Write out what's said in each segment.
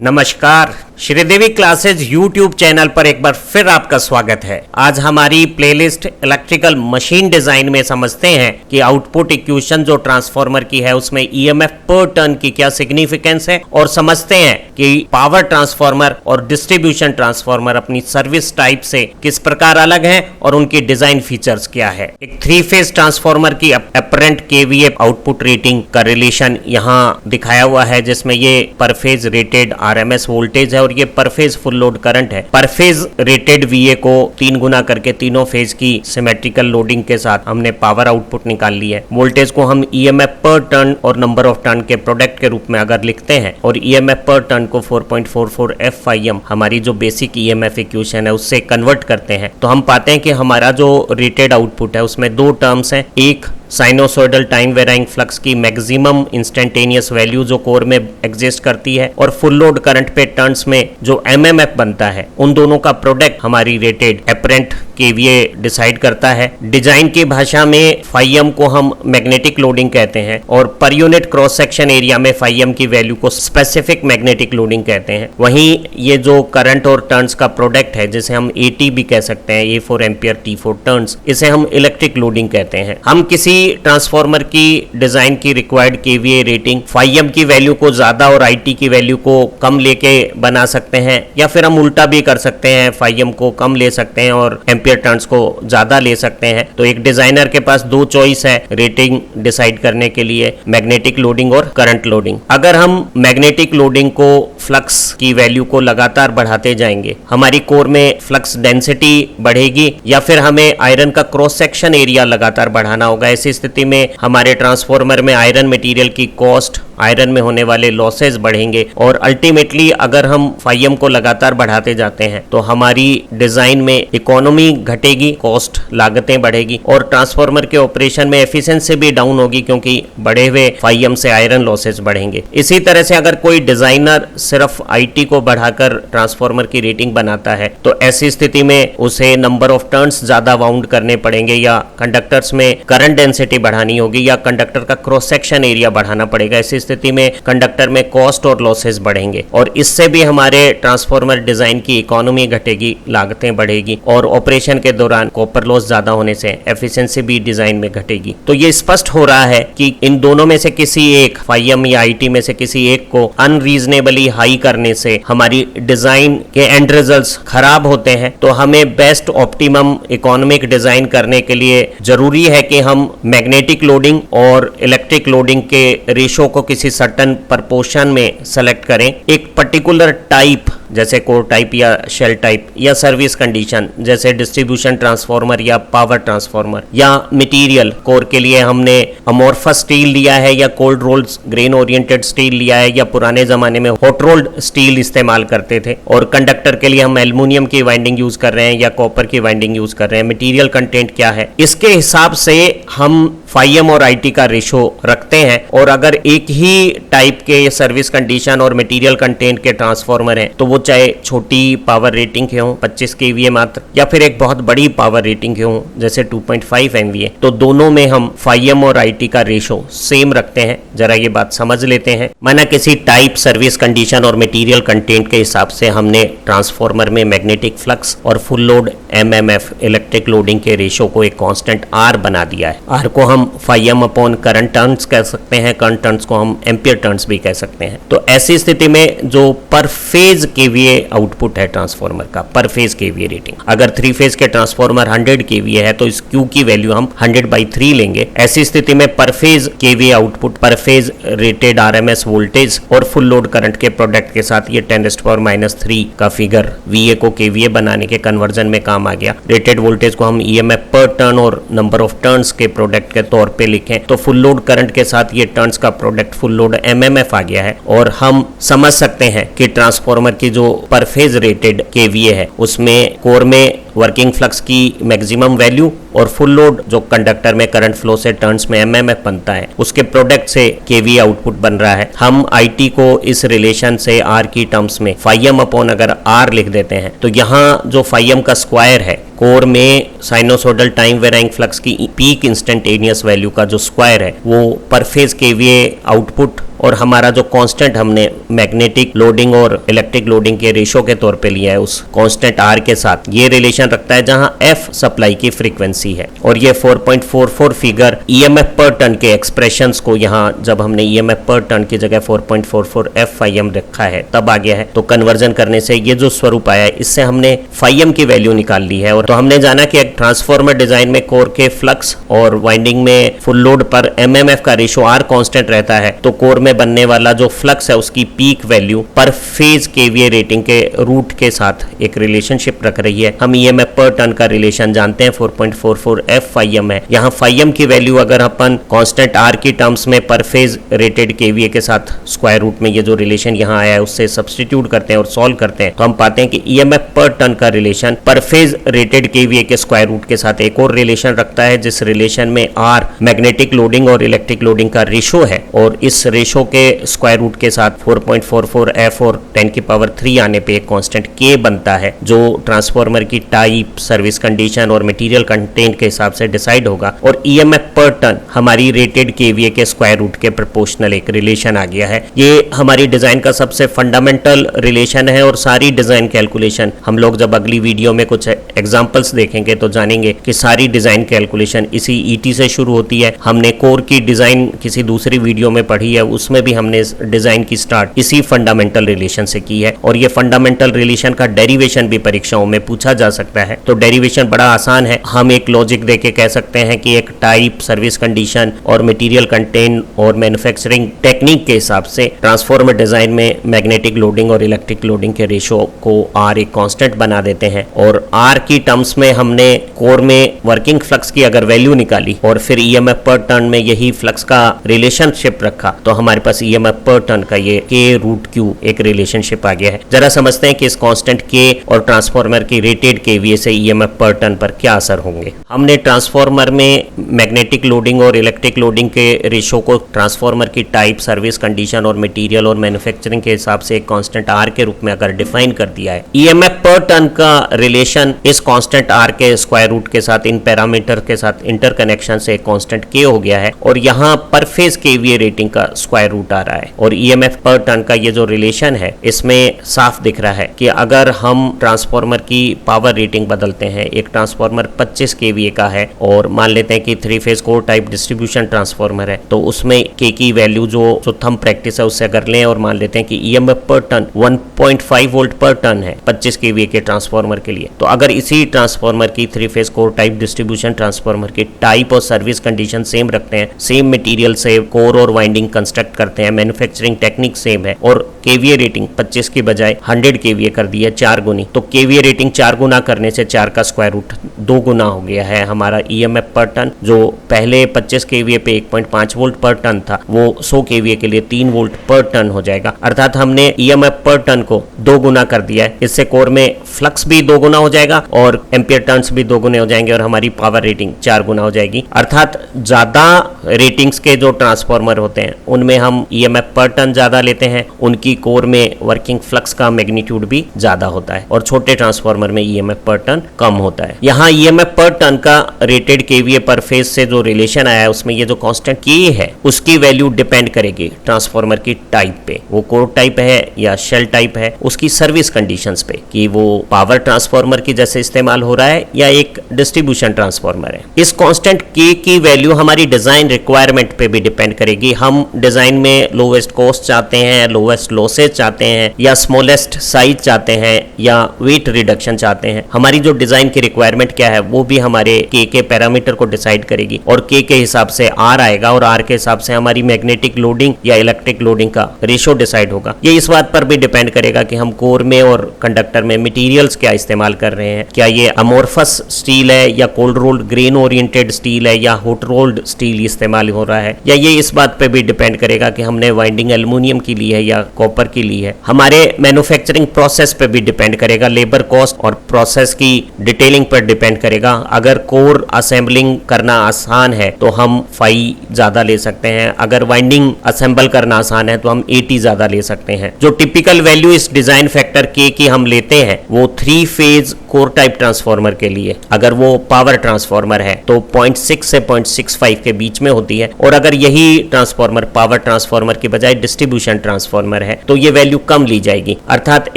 नमस्कार, Sridevi classes YouTube channel पर एक बार फिर आपका स्वागत है। आज हमारी प्लेलिस्ट इलेक्ट्रिकल मशीन डिजाइन में समझते हैं कि आउटपुट इक्वेशन जो ट्रांसफार्मर की है उसमें ईएमएफ पर टर्न की क्या सिग्निफिकेंस है और समझते हैं कि पावर ट्रांसफार्मर और डिस्ट्रीब्यूशन ट्रांसफार्मर अपनी सर्विस टाइप से किस प्रकार अलग हैं और उनकी डिजाइन फीचर्स क्या है। एक 3 फेज ट्रांसफार्मर की अपरेंट केवीए आउटपुट रेटिंग का रिलेशन यहाँ दिखाया हुआ है, जिसमें ये पर फेज रेटेड आरएमएस वोल्टेज है और ये पर फेज फुल लोड करंट है। पर फेज रेटेड वीए को 3 गुना करके तीनों फेज की सिमेट्रिकल लोडिंग के साथ हमने पावर आउटपुट निकाल ली है। वोल्टेज को हम ईएमएफ पर टर्न और नंबर ऑफ टर्न के प्रोडक्ट के रूप में अगर लिखते हैं और ईएमएफ पर टर्न को 4.44 FIM हमारी जो बेसिक ईएमएफ इक्वेशन है उससे कन्वर्ट करते हैं तो हम पाते हैं कि हमारा जो रेटेड आउटपुट है उसमें 2 टर्म्स हैं। एक साइनोसॉइडल टाइम वेराइंग फ्लक्स की मैक्सिमम इंस्टेंटेनियस वैल्यू जो कोर में एग्जिस्ट करती है और फुल लोड करंट पे टर्न्स में जो एमएमएफ बनता है, उन दोनों का प्रोडक्ट हमारी रेटेड अपरेंट केवीए डिसाइड करता है। डिजाइन की भाषा में फाइएम को हम मैग्नेटिक लोडिंग कहते हैं और per unit cross section area में फाइएम की वैल्यू को स्पेसिफिक मैग्नेटिक लोडिंग कहते हैं। वहीं ये जो करंट और टर्न्स का प्रोडक्ट है जिसे हम एटी भी कह सकते हैं, A4 एम्पियर T4 टर्न्स, इसे हम इलेक्ट्रिक लोडिंग कहते हैं। हम किसी ट्रांसफार्मर की डिजाइन की रिक्वायर्ड केवीए रेटिंग फाइएम की वैल्यू को ज्यादा और आईटी की वैल्यू को कम लेके बना सकते हैं, या फिर हम उल्टा भी कर सकते हैं, फाइएम को कम ले सकते हैं और एम्पियर टर्न्स को ज्यादा ले सकते हैं। तो एक डिजाइनर के पास 2 चॉइस है रेटिंग डिसाइड करने के लिए, मैग्नेटिक लोडिंग और करंट लोडिंग। अगर हम मैग्नेटिक लोडिंग को फ्लक्स की वैल्यू को लगातार बढ़ाते जाएंगे, हमारी कोर में फ्लक्स डेंसिटी बढ़ेगी, या फिर हमें आयरन का क्रॉस सेक्शन एरिया लगातार बढ़ाना होगा। ऐसी स्थिति में हमारे ट्रांसफार्मर में आयरन मटेरियल की कॉस्ट, आयरन में होने वाले लॉसेस बढ़ेंगे और अल्टीमेटली अगर हम फाइएम को लगातार बढ़ाते जाते हैं तो हमारी डिजाइन में इकोनॉमी घटेगी, कॉस्ट लागतें बढ़ेगी और ट्रांसफार्मर के ऑपरेशन में एफिशिएंसी भी डाउन होगी क्योंकि बढ़े हुए फाइएम से आयरन लॉसेस बढ़ेंगे। इसी तरह से अगर कोई डिजाइनर सिर्फ आईटी को बढ़ाकर ट्रांसफार्मर की रेटिंग बनाता है तो ऐसी स्थिति में उसे नंबर ऑफ टर्न्स ज्यादा वाउंड करने पड़ेंगे, या कंडक्टर्स में करंट डेंसिटी बढ़ानी होगी, या कंडक्टर का क्रॉस सेक्शन एरिया बढ़ाना पड़ेगा। ऐसी स्थिति में कंडक्टर में कॉस्ट और लॉसेस बढ़ेंगे और इससे भी हमारे ट्रांसफार्मर डिजाइन की इकोनॉमी घटेगी, लागतें बढ़ेगी और ऑपरेशन के दौरान कॉपर लॉस ज्यादा होने से एफिशिएंसी भी डिजाइन में घटेगी। तो ये स्पष्ट हो रहा है कि इन दोनों में से किसी एक, फाइएम या आईटी में से किसी एक को अनरीजनेबली हाई करने से हमारी डिजाइन के एंड रिजल्ट्स खराब होते हैं। तो हमें बेस्ट ऑप्टिमम इकोनॉमिक डिजाइन करने के लिए जरूरी है कि हम मैग्नेटिक लोडिंग और इलेक्ट्रिक लोडिंग के रेशो को किसी सर्टेन प्रपोर्शन में सेलेक्ट करें। एक पर्टिकुलर टाइप जैसे कोर टाइप या शेल टाइप, या सर्विस कंडीशन जैसे डिस्ट्रीब्यूशन ट्रांसफार्मर या पावर ट्रांसफार्मर, या मटेरियल कोर के लिए हमने अमोर्फस स्टील लिया है या cold rolled grain oriented steel लिया है, या पुराने जमाने में हॉट रोल्ड स्टील इस्तेमाल करते थे, और कंडक्टर के लिए हम एल्युमिनियम की वाइंडिंग यूज कर रहे हैं या कॉपर की वाइंडिंग यूज कर रहे हैं। मटेरियल कंटेंट क्या है, इसके हिसाब से हम फाइएम और आईटी का रेशो रखते हैं। और अगर एक ही टाइप के सर्विस कंडीशन और मटेरियल कंटेंट के ट्रांसफार्मर हैं तो वो चाहे छोटी पावर रेटिंग के हों 25 kVA मात्र, या फिर एक बहुत बड़ी पावर रेटिंग के हों जैसे 2.5 MVA, तो दोनों में हम फाइएम और आईटी का रेशो सेम रखते हैं। जरा ये बात समझ लेते हैं। माना किसी टाइप, सर्विस कंडीशन और मटेरियल कंटेंट के हिसाब से हमने ट्रांसफार्मर में मैग्नेटिक फ्लक्स और full load MMF electric loading के रेशो को एक कांस्टेंट आर बना दिया है। आर को हम फाइएम अपॉन करंट टर्न्स कह सकते हैं, करंट टर्न्स को हम एम्पियर टर्न्स भी कह सकते हैं। तो ऐसी स्थिति में जो पर फेज केवीए आउटपुट है ट्रांसफार्मर का, पर फेज केवीए रेटिंग, अगर 3 फेज के ट्रांसफार्मर 100 केवीए है तो इस क्यू की वैल्यू हम 100/3 लेंगे। ऐसी स्थिति में पर फेज केवीए आउटपुट, पर फेज रेटेड आरएमएस वोल्टेज और फुल लोड करंट के प्रोडक्ट के साथ ये 10⁻³ का फिगर वीए को केवीए बनाने के कन्वर्जन में काम आ गया। रेटेड वोल्टेज को हम ईएमएफ पर टर्न और नंबर ऑफ टर्न्स के प्रोडक्ट के तौर पे लिखें तो फुल लोड करंट के साथ ये टर्न्स का प्रोडक्ट फुल लोड एमएमएफ आ गया है। और हम समझ सकते हैं कि ट्रांसफार्मर की जो पर फेज रेटेड केवीए है उसमें कोर में वर्किंग फ्लक्स की मैक्सिमम वैल्यू और फुल लोड जो कंडक्टर में करंट फ्लो से टर्न्स में एमएमएफ बनता है उसके प्रोडक्ट से केवीए आउटपुट बन रहा है। हम आईटी को इस रिलेशन से आर की टर्म्स में फाइएम अपॉन अगर आर लिख देते हैं तो यहाँ जो फाइएम का स्क्वायर है, कोर में साइनोसोडल टाइम वेराइंग फ्लक्स की पीक इंस्टेंटेनियस वैल्यू का जो स्क्वायर है वो पर फेज केवीए आउटपुट और हमारा जो कांस्टेंट हमने मैग्नेटिक लोडिंग और इलेक्ट्रिक लोडिंग के रेशो के तौर पे लिया है उस कांस्टेंट R के साथ ये रिलेशन रखता है, जहां F सप्लाई की फ्रीक्वेंसी है। और ये 4.44 फिगर EMF पर टर्न के एक्सप्रेशंस को यहाँ जब हमने EMF पर टर्न की जगह 4.44 FIM रखा है तब आ गया है। तो कन्वर्जन करने से ये जो स्वरूप आया है इससे हमने FIM की वैल्यू निकाल ली है। और तो हमने जाना कि एक ट्रांसफार्मर डिजाइन में कोर के फ्लक्स और वाइंडिंग में फुल लोड पर MMF का रेशो R कांस्टेंट रहता है, तो कोर में बनने वाला जो फ्लक्स है उसकी पीक वैल्यू पर फेज KVA रेटिंग के रूट के साथ एक रिलेशनशिप रख रही है। हम EMF पर टर्न का रिलेशन जानते हैं 4.44 FIM है। यहाँ FIM की वैल्यू अगर अपन कांस्टेंट R की टर्म्स में पर फेज रेटेड KVA के साथ स्क्वायर रूट में ये जो रिलेशन यहाँ आया है उससे सब्स्टिट्यूट करते हैं और सॉल्व करते हैं तो हम पाते हैं कि EMF पर टर्न का रिलेशन पर फेज रेटेड KVA के स्क्वायर रूट के साथ एक और रिलेशन रखता है, जिस रिलेशन में R मैग्नेटिक लोडिंग और इलेक्ट्रिक लोडिंग का रेशो है। और इस रेशो के स्क्वायर रूट के साथ 4.44 F और 10 की पावर 3 आने पे एक कांस्टेंट K बनता है, जो ट्रांसफार्मर की टाइप, सर्विस कंडीशन और मटेरियल कंटेंट के हिसाब से डिसाइड होगा। और EMF पर टर्न हमारी रेटेड KVA के स्क्वायर रूट के प्रोपोर्शनल एक रिलेशन आ गया है। ये हमारी डिजाइन का सबसे फंडामेंटल रिलेशन है और सारी डिजाइन कैलकुलेशन हम लोग जब अगली वीडियो में कुछ एग्जांपल्स देखेंगे तो जानेंगे कि सारी डिजाइन कैलकुलेशन इसी ET से शुरू होती है। हमने कोर की डिजाइन किसी दूसरी वीडियो में पढ़ी है, उसमें भी हमने डिजाइन की स्टार्ट इसी फंडामेंटल रिलेशन से की है। और ये फंडामेंटल रिलेशन का डेरिवेशन भी परीक्षाओं में पूछा जा सकता है। तो डेरिवेशन बड़ा आसान है, हम एक लॉजिक देके कह सकते हैं कि एक टाइप, सर्विस कंडीशन और मटेरियल कंटेंट और मैन्युफैक्चरिंग टेक्निक के हिसाब से ट्रांसफार्मर डिजाइन में मैग्नेटिक लोडिंग और इलेक्ट्रिक लोडिंग के रेशो को R एक कांस्टेंट बना देते हैं। और R की टर्म्स में हमने कोर में वर्किंग फ्लक्स की अगर वैल्यू निकाली और फिर EMF पर टर्न में यही फ्लक्स का रिलेशनशिप रखा तो हमारे पास EMF पर टर्न का ये K√Q एक रिलेशनशिप आ गया है। जरा समझते हैं कि इस कांस्टेंट K और ट्रांसफार्मर की रेटेड KVA से EMF पर टर्न पर क्या असर होंगे। हमने ट्रांसफार्मर में मैग्नेटिक लोडिंग और इलेक्ट्रिक लोडिंग के रेशो को ट्रांसफार्मर की टाइप, सर्विस कंडीशन और मटेरियल और मैन्युफैक्चरिंग के हिसाब से एक कांस्टेंट R के रूप में अगर डिफाइन कर दिया है। EMF पर टर्न का रिलेशन इस कांस्टेंट R के स्क्वायर रूट के साथ इन पैरामीटर के साथ इंटरकनेक्शन से एक कांस्टेंट K हो गया है और यहाँ पर फेज KVA रेटिंग का स्क्वायर रूट आ रहा है। और EMF पर टर्न का ये जो रिलेशन है इसमें साफ दिख रहा है कि अगर हम ट्रांसफार्मर की पावर रेटिंग बदलते हैं, एक ट्रांसफार्मर 25 KVA का है और मान लेते हैं कि 3 phase core type distribution transformer है, तो उसमें K की वैल्यू जो थंब प्रैक्टिस है उससे अगर लें और मान लेते हैं कि EMF पर टर्न 1.5 वोल्ट पर टर्न है 25 KVA के ट्रांसफार्मर के लिए, तो अगर इसी ट्रांसफार्मर की 3 phase core type distribution transformer की टाइप और सर्विस कंडीशन सेम रखते हैं, सेम मटेरियल से कोर और वाइंडिंग कंस्ट्रक्ट करते हैं, मैन्युफैक्चरिंग टेक्निक सेम है और KVA रेटिंग 25 की बजाय 100 KVA कर दी है 4 गुनी, तो KVA रेटिंग 4 गुना करने से 4 का स्क्वायर रूट 2 गुना हो गया है हमारा EMF पर टन, जो पहले 25 KVA पे 1.5 वोल्ट पर टन था वो 100 KVA के लिए 3 वोल्ट पर टन हो जाएगा। अर्थात हमने EMF पर टन को 2 गुना कर दिया है। इससे कोर में फ्लक्स भी 2 गुना हो जाएगा और एम्पियर टर्न्स भी 2 गुने हो जाएंगे और हमारी पावर रेटिंग 4 गुना हो जाएगी। अर्थात ज्यादा रेटिंग्स के जो ट्रांसफार्मर होते हैं उनमें हम EMF पर टन ज्यादा लेते हैं, उनकी कोर में वर्किंग फ्लक्स का मैग्नीट्यूड भी ज्यादा होता है और छोटे ट्रांसफार्मर में EMF पर टन कम होता है। यहाँ EMF पर टन का रेटेड KVA पर फेज से जो रिलेशन आया है उसमें ये जो कांस्टेंट K है उसकी वैल्यू डिपेंड करेगी ट्रांसफार्मर की टाइप पे, वो कोर टाइप है या शेल टाइप है, उसकी सर्विस कंडीशंस पे कि वो पावर ट्रांसफार्मर की जैसे इस्तेमाल हो रहा है या एक डिस्ट्रीब्यूशन ट्रांसफार्मर है। इस कांस्टेंट K की वैल्यू हमारी डिजाइन रिक्वायरमेंट पे भी डिपेंड करेगी। हम डिजाइन में लोवेस्ट कॉस्ट चाहते हैं, लोवेस्ट लॉसेज चाहते हैं या स्मॉलेस्ट साइज चाहते हैं या वेट रिडक्शन चाहते हैं। हमारी जो डिजाइन की रिक्वायरमेंट क्या है वो भी हमारे K के पैरामीटर को डिसाइड करेगी और K के हिसाब से R आएगा और R के हिसाब से हमारी मैग्नेटिक लोडिंग या इलेक्ट्रिक लोडिंग का रेशो डिसाइड होगा। ये इस बात पर भी डिपेंड करेगा कि हम कोर में और कंडक्टर में मटेरियल्स क्या इस्तेमाल कर रहे हैं, क्या ये अमोर्फस स्टील है या cold rolled grain oriented steel है या हॉट रोल्ड स्टील इस्तेमाल हो रहा है, या ये इस बात पे भी डिपेंड करेगा कि हमने वाइंडिंग एल्युमिनियम की ली है या कॉपर की ली है। हमारे मैन्युफैक्चरिंग प्रोसेस पे भी डिपेंड करेगा, लेबर कॉस्ट और प्रोसेस की डिटेलिंग पर डिपेंड करेगा। अगर कोर असेंबलिंग करना आसान है तो हम फाई ज्यादा ले सकते हैं, अगर वाइंडिंग असेंबल करना आसान है तो हम 80 ज्यादा ले सकते हैं। जो टिपिकल वैल्यू इस डिजाइन फैक्टर के की हम लेते हैं वो 3 फेज कोर टाइप ट्रांसफार्मर के लिए, अगर वो पावर ट्रांसफार्मर है तो 0.6 से 0.65 के बीच में होती है, और अगर यही ट्रांसफार्मर पावर ट्रांसफार्मर के बजाय डिस्ट्रीब्यूशन ट्रांसफार्मर है तो ये वैल्यू कम ली जाएगी। अर्थात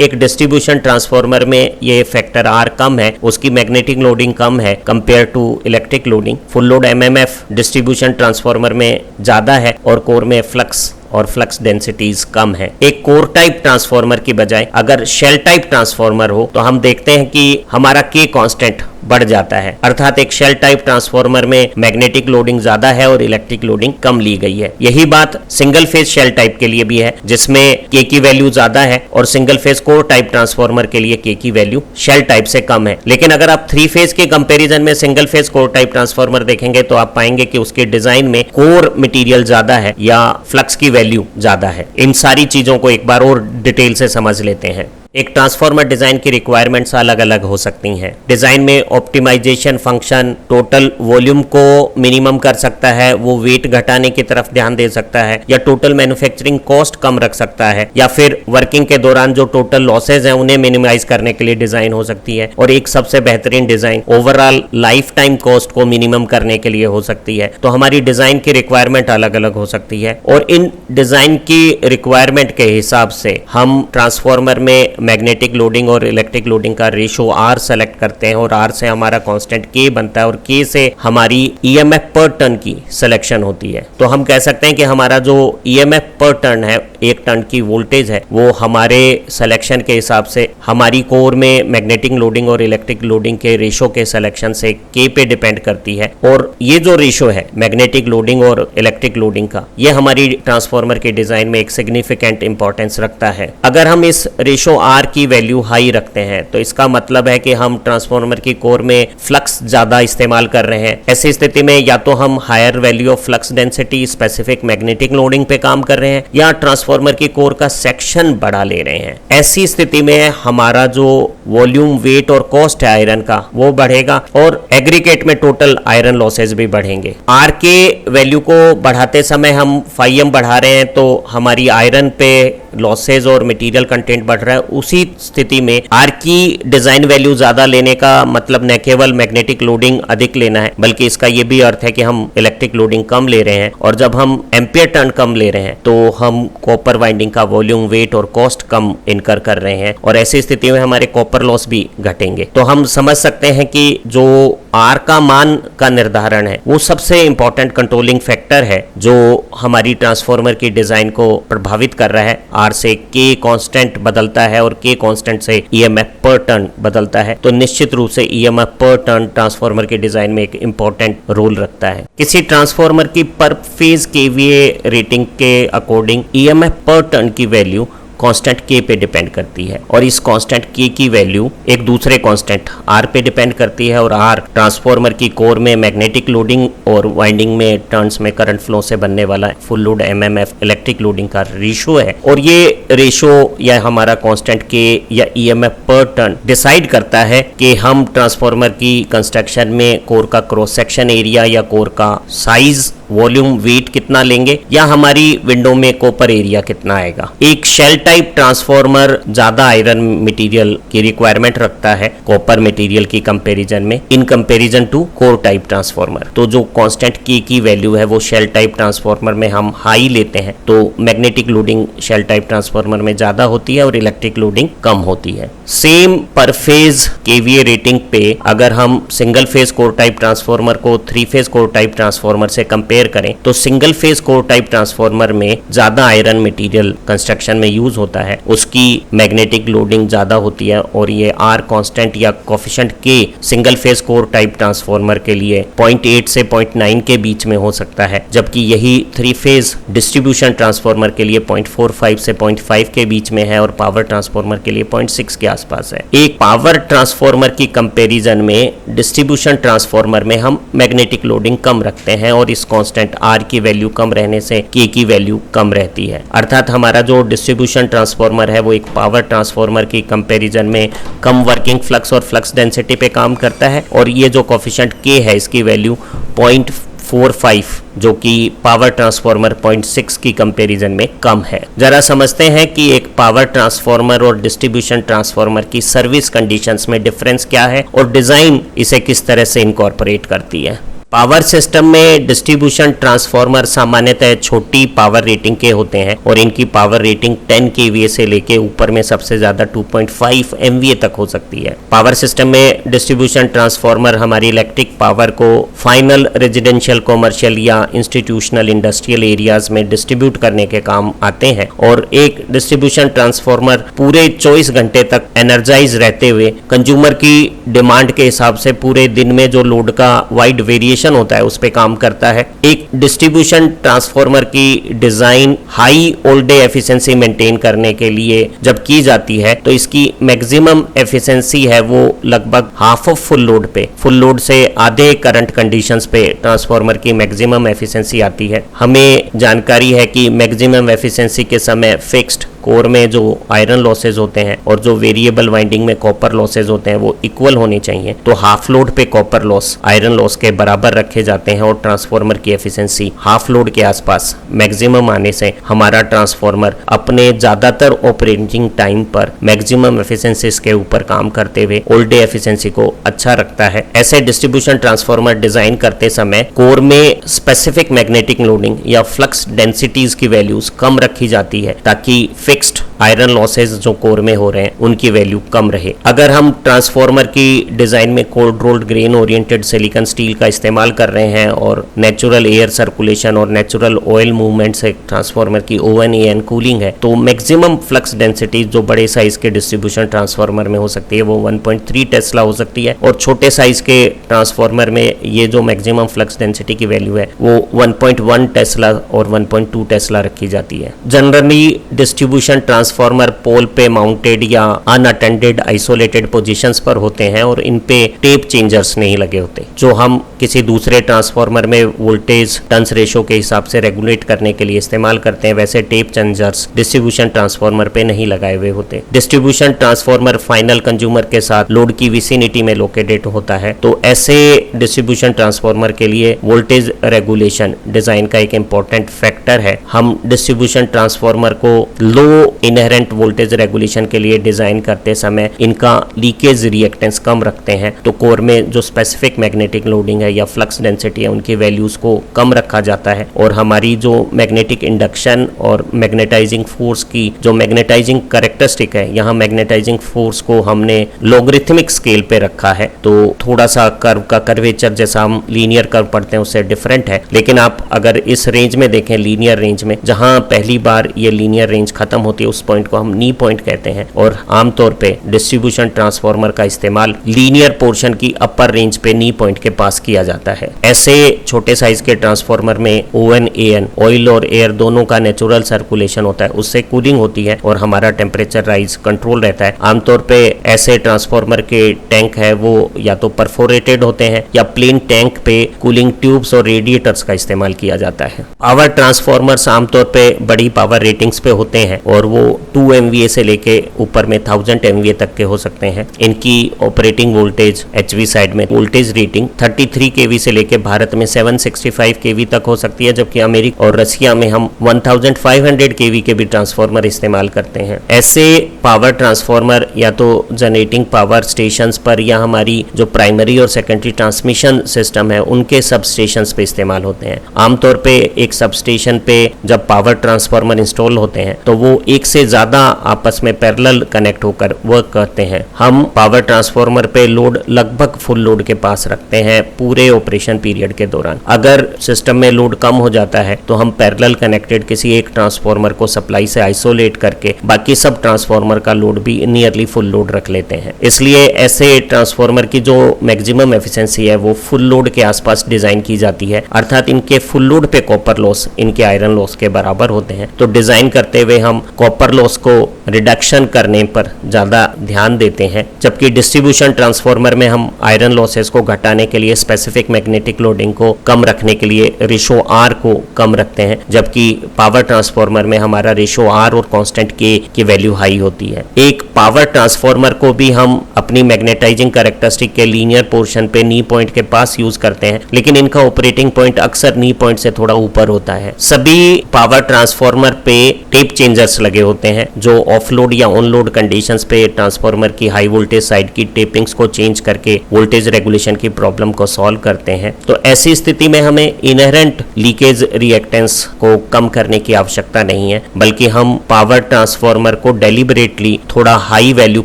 एक डिस्ट्रीब्यूशन ट्रांसफार्मर में ये फैक्टर आर कम है, उसकी मैग्नेटिक लोडिंग कम है compare to electric loading. Full load MMF distribution transformer में ज्यादा है और कोर में फ्लक्स और फ्लक्स डेंसिटीज कम है। एक कोर टाइप ट्रांसफार्मर की बजाय अगर शेल टाइप ट्रांसफार्मर हो तो हम देखते हैं कि हमारा के कांस्टेंट बढ़ जाता है। अर्थात एक शेल टाइप ट्रांसफार्मर में मैग्नेटिक लोडिंग ज्यादा है और इलेक्ट्रिक लोडिंग कम ली गई है। यही बात सिंगल फेज शेल टाइप के लिए भी है, जिसमें के की वैल्यू ज्यादा है और single phase core type transformer के लिए के की वैल्यू शेल टाइप से कम है। लेकिन अगर आप 3 फेज के कंपैरिजन में single phase core type transformer देखेंगे तो आप पाएंगे कि उसके डिजाइन में कोर मटेरियल ज्यादा है या फ्लक्स की वैल्यू ज्यादा है। इन सारी चीजों को एक बार और डिटेल से समझ लेते हैं। एक ट्रांसफार्मर डिजाइन की रिक्वायरमेंट्स अलग अलग हो सकती हैं। डिजाइन में ऑप्टिमाइजेशन फंक्शन टोटल वॉल्यूम को मिनिमम कर सकता है, वो वेट घटाने की तरफ ध्यान दे सकता है, या टोटल मैन्युफैक्चरिंग कॉस्ट कम रख सकता है, या फिर वर्किंग के दौरान जो टोटल लॉसेज हैं उन्हें मिनिमाइज करने के लिए डिजाइन हो सकती है। और एक सबसे बेहतरीन design overall life time cost को मिनिमम करने के लिए हो सकती है। तो हमारी डिजाइन की रिक्वायरमेंट अलग अलग हो सकती है और इन डिजाइन की रिक्वायरमेंट के हिसाब से हम ट्रांसफार्मर में मैग्नेटिक लोडिंग और इलेक्ट्रिक लोडिंग का रेशो आर सेलेक्ट करते हैं और आर से हमारा कांस्टेंट के बनता है और के से हमारी ईएमएफ पर टन की सिलेक्शन होती है। तो हम कह सकते हैं कि हमारा जो ईएमएफ पर टन है, 1 टन की वोल्टेज है, वो हमारे सिलेक्शन के हिसाब से हमारी कोर में मैग्नेटिक लोडिंग और इलेक्ट्रिक लोडिंग के रेशो के सिलेक्शन से के पे डिपेंड करती है। और ये जो रेशो है मैग्नेटिक लोडिंग और इलेक्ट्रिक लोडिंग का, ये हमारी ट्रांसफार्मर के डिजाइन में एक सिग्निफिकेंट इंपॉर्टेंस रखता है। अगर हम इस रेशो आर की वैल्यू हाई रखते हैं तो इसका मतलब है कि हम ट्रांसफार्मर की कोर में फ्लक्स ज्यादा इस्तेमाल कर रहे हैं। ऐसी स्थिति में या तो हम higher value of flux density specific magnetic loading पे काम कर रहे हैं या ट्रांसफार्मर की कोर का सेक्शन बढ़ा ले रहे हैं। ऐसी स्थिति में हमारा जो वॉल्यूम वेट और कॉस्ट है आयरन का वो बढ़ेगा और एग्रीगेट में टोटल आयरन लॉसेज भी बढ़ेंगे। आर के वैल्यू को बढ़ाते समय हम फाइएम बढ़ा रहे हैं तो हमारी आयरन पे लॉसेज और मटेरियल कंटेंट बढ़ रहा है। उसी स्थिति में आर की डिजाइन वैल्यू ज्यादा लेने का मतलब न केवल मैग्नेटिक लोडिंग अधिक लेना है बल्कि इसका यह भी अर्थ है कि हम इलेक्ट्रिक लोडिंग कम ले रहे हैं, और जब हम एम्पियर टर्न कम ले रहे हैं तो हम कॉपर वाइंडिंग का वॉल्यूम वेट और कॉस्ट कम इनकर कर रहे हैं और ऐसी स्थिति में हमारे कॉपर लॉस भी घटेंगे। तो हम समझ सकते हैं कि जो आर का मान का निर्धारण है वो सबसे इंपॉर्टेंट कंट्रोलिंग फैक्टर है जो हमारी ट्रांसफार्मर की डिजाइन को प्रभावित कर रहा है। आर से के कांस्टेंट बदलता है और के कांस्टेंट से ईएमएफ पर टर्न बदलता है, तो निश्चित रूप से ईएमएफ पर टर्न ट्रांसफार्मर के डिजाइन में एक इंपॉर्टेंट रोल रखता है। किसी ट्रांसफार्मर की पर फेज केवीए रेटिंग के अकॉर्डिंग ईएमएफ पर टर्न की वैल्यू कांस्टेंट के पे डिपेंड करती है और इस कांस्टेंट के की वैल्यू एक दूसरे कांस्टेंट आर पे डिपेंड करती है और आर ट्रांसफार्मर की कोर में मैग्नेटिक लोडिंग और वाइंडिंग में टर्न्स में करंट फ्लो से बनने वाला full load MMF electric loading का रेशो है और ये रेशो या हमारा कांस्टेंट के या ईएमएफ पर टर्न डिसाइड करता है कि हम ट्रांसफार्मर की कंस्ट्रक्शन में कोर का क्रॉस सेक्शन एरिया या कोर का साइज वॉल्यूम वेट कितना लेंगे या हमारी विंडो में कॉपर एरिया कितना आएगा। एक शेल टाइप ट्रांसफार्मर ज्यादा आयरन मटेरियल की रिक्वायरमेंट रखता है कॉपर मटेरियल की कंपैरिजन में in comparison to core type transformer. तो जो कांस्टेंट के की वैल्यू है वो शेल टाइप ट्रांसफार्मर में हम हाई लेते हैं तो magnetic loading shell type transformer में ज्यादा होती है और इलेक्ट्रिक लोडिंग कम होती है। सेम पर फेज केवीए रेटिंग पे अगर हम single phase core type transformer को 3 फेज कोर टाइप ट्रांसफार्मर से कंपेयर करें तो single phase core type transformer में ज्यादा आयरन मटेरियल कंस्ट्रक्शन में यूज होता है, उसकी मैग्नेटिक लोडिंग ज्यादा होती है और ये आर कांस्टेंट या कोफिशिएंट के single phase core type transformer के लिए 0.8 से 0.9 के बीच में हो सकता है, जबकि यही 3 फेज डिस्ट्रीब्यूशन ट्रांसफार्मर के लिए 0.45 से 0.5 के बीच में है और पावर ट्रांसफार्मर के लिए 0.6 के आसपास है। एक पावर ट्रांसफॉर्मर की कंपैरिजन में डिस्ट्रीब्यूशन ट्रांसफॉर्मर में हम मैग्नेटिक लोडिंग कम रखते हैं और इस कांस्टेंट आर की वैल्यू कम रहने से के की वैल्यू कम रहती है। अर्थात हमारा जो डिस्ट्रीब्यूशन ट्रांसफॉर्मर है वो एक पावर ट्रांसफॉर्मर की कंपैरिजन में कम वर्किंग फ्लक्स और फ्लक्स डेंसिटी पे काम करता है और ये जो कोफिशिएंट के है इसकी वैल्यू 0.45 जो कि पावर ट्रांसफॉर्मर 0.6 की कंपैरिजन में कम है। जरा समझते हैं कि एक पावर ट्रांसफॉर्मर और डिस्ट्रीब्यूशन ट्रांसफॉर्मर की सर्विस कंडीशंस में डिफरेंस क्या है और डिजाइन इसे किस तरह से इनकॉर्पोरेट करती है। पावर सिस्टम में डिस्ट्रीब्यूशन ट्रांसफॉर्मर सामान्यतः छोटी पावर रेटिंग के होते हैं और इनकी पावर रेटिंग 10 kVA से लेके ऊपर में सबसे ज्यादा 2.5 MVA तक हो सकती है। पावर सिस्टम में डिस्ट्रीब्यूशन ट्रांसफॉर्मर हमारी इलेक्ट्रिक पावर को फाइनल रेजिडेंशियल, कॉमर्शियल या इंस्टीट्यूशनल इंडस्ट्रियल एरियाज में डिस्ट्रीब्यूट करने के काम आते हैं और एक डिस्ट्रीब्यूशन ट्रांसफॉर्मर पूरे 24 घंटे तक एनर्जाइज रहते हुए कंज्यूमर की डिमांड के हिसाब से पूरे दिन में जो लोड का वाइड वेरिएशन होता है उस पे काम करता है। एक डिस्ट्रीब्यूशन ट्रांसफॉर्मर की design high all day efficiency maintain करने के लिए जब की जाती है तो इसकी मैक्सिमम एफिशिएंसी है वो लगभग हाफ ऑफ फुल लोड पे, फुल लोड से आधे करंट कंडीशंस पे ट्रांसफॉर्मर की मैक्सिमम एफिशिएंसी आती है। हमें जानकारी है कि मैक्सिमम एफिशिएंसी के समय फिक्स्ड कोर में जो आयरन लॉसेज होते हैं और जो वेरिएबल वाइंडिंग में कॉपर लॉसेज होते हैं वो इक्वल होने चाहिए। तो हाफ लोड पे कॉपर लॉस आयरन लॉस के बराबर रखे जाते हैं और ट्रांसफॉर्मर की एफिशिएंसी हाफ लोड के आसपास मैक्सिमम आने से हमारा ट्रांसफॉर्मर अपने ज्यादातर ऑपरेटिंग टाइम पर मैक्सिमम एफिशिएंसीज के ऊपर काम करते हुए ऑल डे एफिशिएंसी को अच्छा रखता है। ऐसे डिस्ट्रीब्यूशन ट्रांसफॉर्मर डिजाइन करते समय कोर में स्पेसिफिक मैग्नेटिक लोडिंग या फ्लक्स डेंसिटीज की वैल्यूज कम रखी जाती है ताकि फिक्स्ड आयरन लॉसेज जो कोर में हो रहे हैं उनकी वैल्यू कम रहे। अगर हम ट्रांसफॉर्मर की डिजाइन में cold rolled grain oriented silicon steel का इस्तेमाल कर रहे हैं और नेचुरल एयर सर्कुलेशन और नेचुरल ऑयल मूवमेंट से ट्रांसफॉर्मर की ON-AN कूलिंग है तो मैक्सिमम फ्लक्स डेंसिटी जो बड़े साइज के डिस्ट्रीब्यूशन ट्रांसफॉर्मर में हो सकती है वो 1.3 टेस्ला हो सकती है और छोटे साइज के ट्रांसफॉर्मर में ये जो मैक्सिमम फ्लक्स डेंसिटी की वैल्यू है वो 1.1 टेस्ला और 1.2 टेस्ला रखी जाती है। जनरली डिस्ट्रीब्यूशन ट्रांसफॉर्मर पोल पे माउंटेड या अनअटेंडेड आइसोलेटेड पोजीशंस पर होते हैं और इन पे टेप चेंजर्स नहीं लगे होते जो हम किसी दूसरे ट्रांसफॉर्मर में वोल्टेज टर्न्स रेशो के हिसाब से रेगुलेट करने के लिए इस्तेमाल करते हैं। वैसे टेप चेंजर्स डिस्ट्रीब्यूशन ट्रांसफॉर्मर पे नहीं लगाए हुए होते। डिस्ट्रीब्यूशन ट्रांसफॉर्मर फाइनल कंज्यूमर के साथ लोड की विसिनिटी में लोकेटेड होता है तो ऐसे डिस्ट्रीब्यूशन ट्रांसफॉर्मर के लिए वोल्टेज रेगुलेशन डिजाइन का एक इंपॉर्टेंट फैक्टर है। हम डिस्ट्रीब्यूशन ट्रांसफॉर्मर को लो इनहेरेंट वोल्टेज रेगुलेशन के लिए डिजाइन करते समय इनका लीकेज रिएक्टेंस कम रखते हैं तो कोर में जो स्पेसिफिक मैग्नेटिक लोडिंग है या फ्लक्स डेंसिटी है उनकी वैल्यूज को कम रखा जाता है और हमारी जो मैग्नेटिक इंडक्शन और मैग्नेटाइजिंग फोर्स की जो मैग्नेटाइजिंग कैरेक्टरिस्टिक है यहाँ मैग्नेटाइजिंग फोर्स को हमने लॉगरिथमिक स्केल पे रखा है तो थोड़ा सा कर्व का कर्वेचर जैसा हम लीनियर कर्व पढ़ते हैं उससे डिफरेंट है। लेकिन आप अगर इस रेंज में देखें लीनियर रेंज में जहां पहली बार ये लीनियर रेंज खत्म होती है उस पॉइंट को हम नी पॉइंट कहते हैं और आमतौर पे डिस्ट्रीब्यूशन ट्रांसफॉर्मर का इस्तेमाल लीनियर पोर्शन की अपर रेंज पे नी पॉइंट के पास किया जाता है। ऐसे छोटे साइज के ट्रांसफॉर्मर में ON-AN ऑयल और एयर दोनों का नेचुरल सर्कुलेशन होता है उससे कूलिंग होती है और हमारा टेम्परेचर राइज कंट्रोल रहता है। आमतौर पे ऐसे ट्रांसफॉर्मर के टैंक है वो या तो परफोरेटेड होते हैं या प्लेन टैंक पे कूलिंग ट्यूब्स और रेडिएटर्स का इस्तेमाल किया जाता है। पावर ट्रांसफॉर्मर्स आमतौर पे बड़ी पावर रेटिंग्स पे होते हैं और वो 2 MVA से लेके ऊपर में 1000 MVA तक के हो सकते हैं। इनकी ऑपरेटिंग वोल्टेज HV साइड में वोल्टेज रेटिंग 33 kV से लेके भारत में 765 kV तक हो सकती है जबकि अमेरिका और रशिया में हम 1500 kV के भी ट्रांसफॉर्मर इस्तेमाल करते हैं। ऐसे पावर ट्रांसफॉर्मर या तो जनरेटिंग पावर स्टेशंस पर या हमारी जो प्राइमरी और सेकेंडरी ट्रांसमिशन सिस्टम है उनके सब स्टेशंस पे इस्तेमाल होते हैं। आमतौर पे एक सब स्टेशन पे जब पावर ट्रांसफॉर्मर इंस्टॉल होते हैं तो वो एक से ज्यादा आपस में पैरेलल कनेक्ट होकर वर्क करते हैं। हम पावर ट्रांसफॉर्मर पे लोड लगभग फुल लोड के पास रखते हैं पूरे ऑपरेशन पीरियड के दौरान। अगर सिस्टम में लोड कम हो जाता है तो हम पैरेलल कनेक्टेड किसी एक ट्रांसफॉर्मर को सप्लाई से आइसोलेट करके बाकी सब ट्रांसफॉर्मर का लोड भी नियरली फुल लोड रख लेते हैं। इसलिए ऐसे ट्रांसफॉर्मर की जो मैक्सिमम एफिशिएंसी है वो फुल लोड के आसपास डिजाइन की जाती है अर्थात इनके फुल लोड पे कॉपर लॉस इनके आयरन लॉस के बराबर होते हैं। तो डिजाइन करते हुए हम कॉपर लॉस को रिडक्शन करने पर ज़्यादा ध्यान देते हैं, जबकि डिस्ट्रीब्यूशन ट्रांसफार्मर में हम आयरन लॉसेस को घटाने के लिए स्पेसिफिक मैग्नेटिक लोडिंग को कम रखने के लिए रेशो आर को कम रखते हैं, जबकि पावर ट्रांसफार्मर में हमारा रेशो आर और कांस्टेंट के की वैल्यू हाई होती है। एक पावर ट्रांसफार्मर को भी हम अपनी मैग्नेटाइजिंग कैरेक्टरिस्टिक के लीनियर पोर्शन पे नी पॉइंट के पास यूज करते हैं, लेकिन इनका ऑपरेटिंग पॉइंट अक्सर नी पॉइंट से थोड़ा ऊपर होता है। सभी पावर ट्रांसफार्मर पे टेप चेंजर्स लगे होते हैं जो ऑफलोड या ऑन लोड कंडीशंस पे ट्रांसफार्मर की हाई वोल्टेज साइड की टेपिंग्स को चेंज करके वोल्टेज रेगुलेशन की प्रॉब्लम को सॉल्व करते हैं। तो ऐसी स्थिति में हमें इनहेरेंट लीकेज रिएक्टेंस को कम करने की आवश्यकता नहीं है, बल्कि हम पावर ट्रांसफार्मर को डेलिबरेटली थोड़ा हाई वैल्यू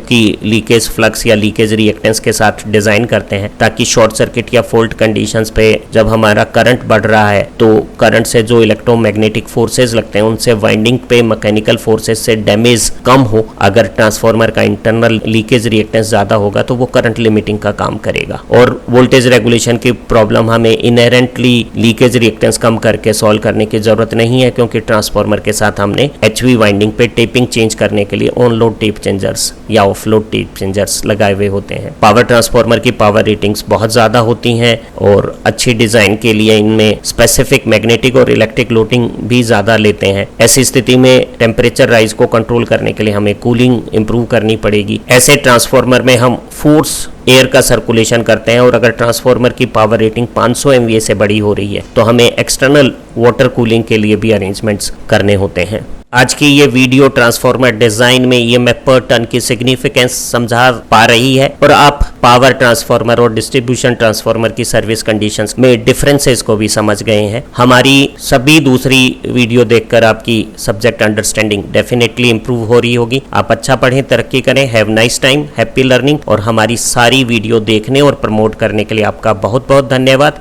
की लीकेज फ्लक्स या लीकेज रिएक्टेंस के साथ डिजाइन करते हैं, ताकि शॉर्ट सर्किट या फॉल्ट कंडीशंस पे जब हमारा करंट बढ़ रहा है तो करंट से जो इलेक्ट्रोमैग्नेटिक फोर्सेज लगते हैं उनसे वाइंडिंग पे मैकेनिकल फोर्सेज से डैमेज कम हो। अगर ट्रांसफार्मर का इंटरनल लीकेज रिएक्टेंस ज्यादा होगा तो वो करंट लिमिटिंग का काम करेगा। और वोल्टेज रेगुलेशन की प्रॉब्लम हमें इनहेरेंटली लीकेज रिएक्टेंस कम करके सॉल्व करने की जरूरत नहीं है, क्योंकि ट्रांसफार्मर के साथ हमने एचवी वाइंडिंग पे टेपिंग चेंज करने के लिए ऑन लोड टेप चेंजर्स या ऑफ लोड टेप चेंजर्स लगाए हुए होते हैं। पावर ट्रांसफार्मर की पावर रेटिंग्स बहुत ज्यादा होती हैं और अच्छी डिजाइन के लिए इनमें स्पेसिफिक मैग्नेटिक और इलेक्ट्रिक लोडिंग भी ज्यादा लेते हैं। ऐसी स्थिति में टेम्परेचर राइज को कंट्रोल करने के लिए हमें कूलिंग इंप्रूव करनी पड़ेगी। ऐसे ट्रांसफार्मर में हम फोर्स एयर का सर्कुलेशन करते हैं, और अगर ट्रांसफार्मर की पावर रेटिंग 500 MVA से बड़ी हो रही है तो हमें एक्सटर्नल वाटर कूलिंग के लिए भी अरेंजमेंट्स करने होते हैं। आज की ये वीडियो ट्रांसफार्मर डिजाइन में ये मैं पर टन की सिग्निफिकेंस समझा पा रही है, और आप पावर ट्रांसफार्मर और डिस्ट्रीब्यूशन ट्रांसफार्मर की सर्विस कंडीशंस में डिफरेंसेस को भी समझ गए हैं। हमारी सभी दूसरी वीडियो देखकर आपकी सब्जेक्ट अंडरस्टैंडिंग डेफिनेटली इंप्रूव हो रही होगी। आप अच्छा पढ़ें, तरक्की करें। Have nice time, happy learning. और हमारी सारी वीडियो देखने और प्रमोट करने के लिए आपका बहुत बहुत धन्यवाद।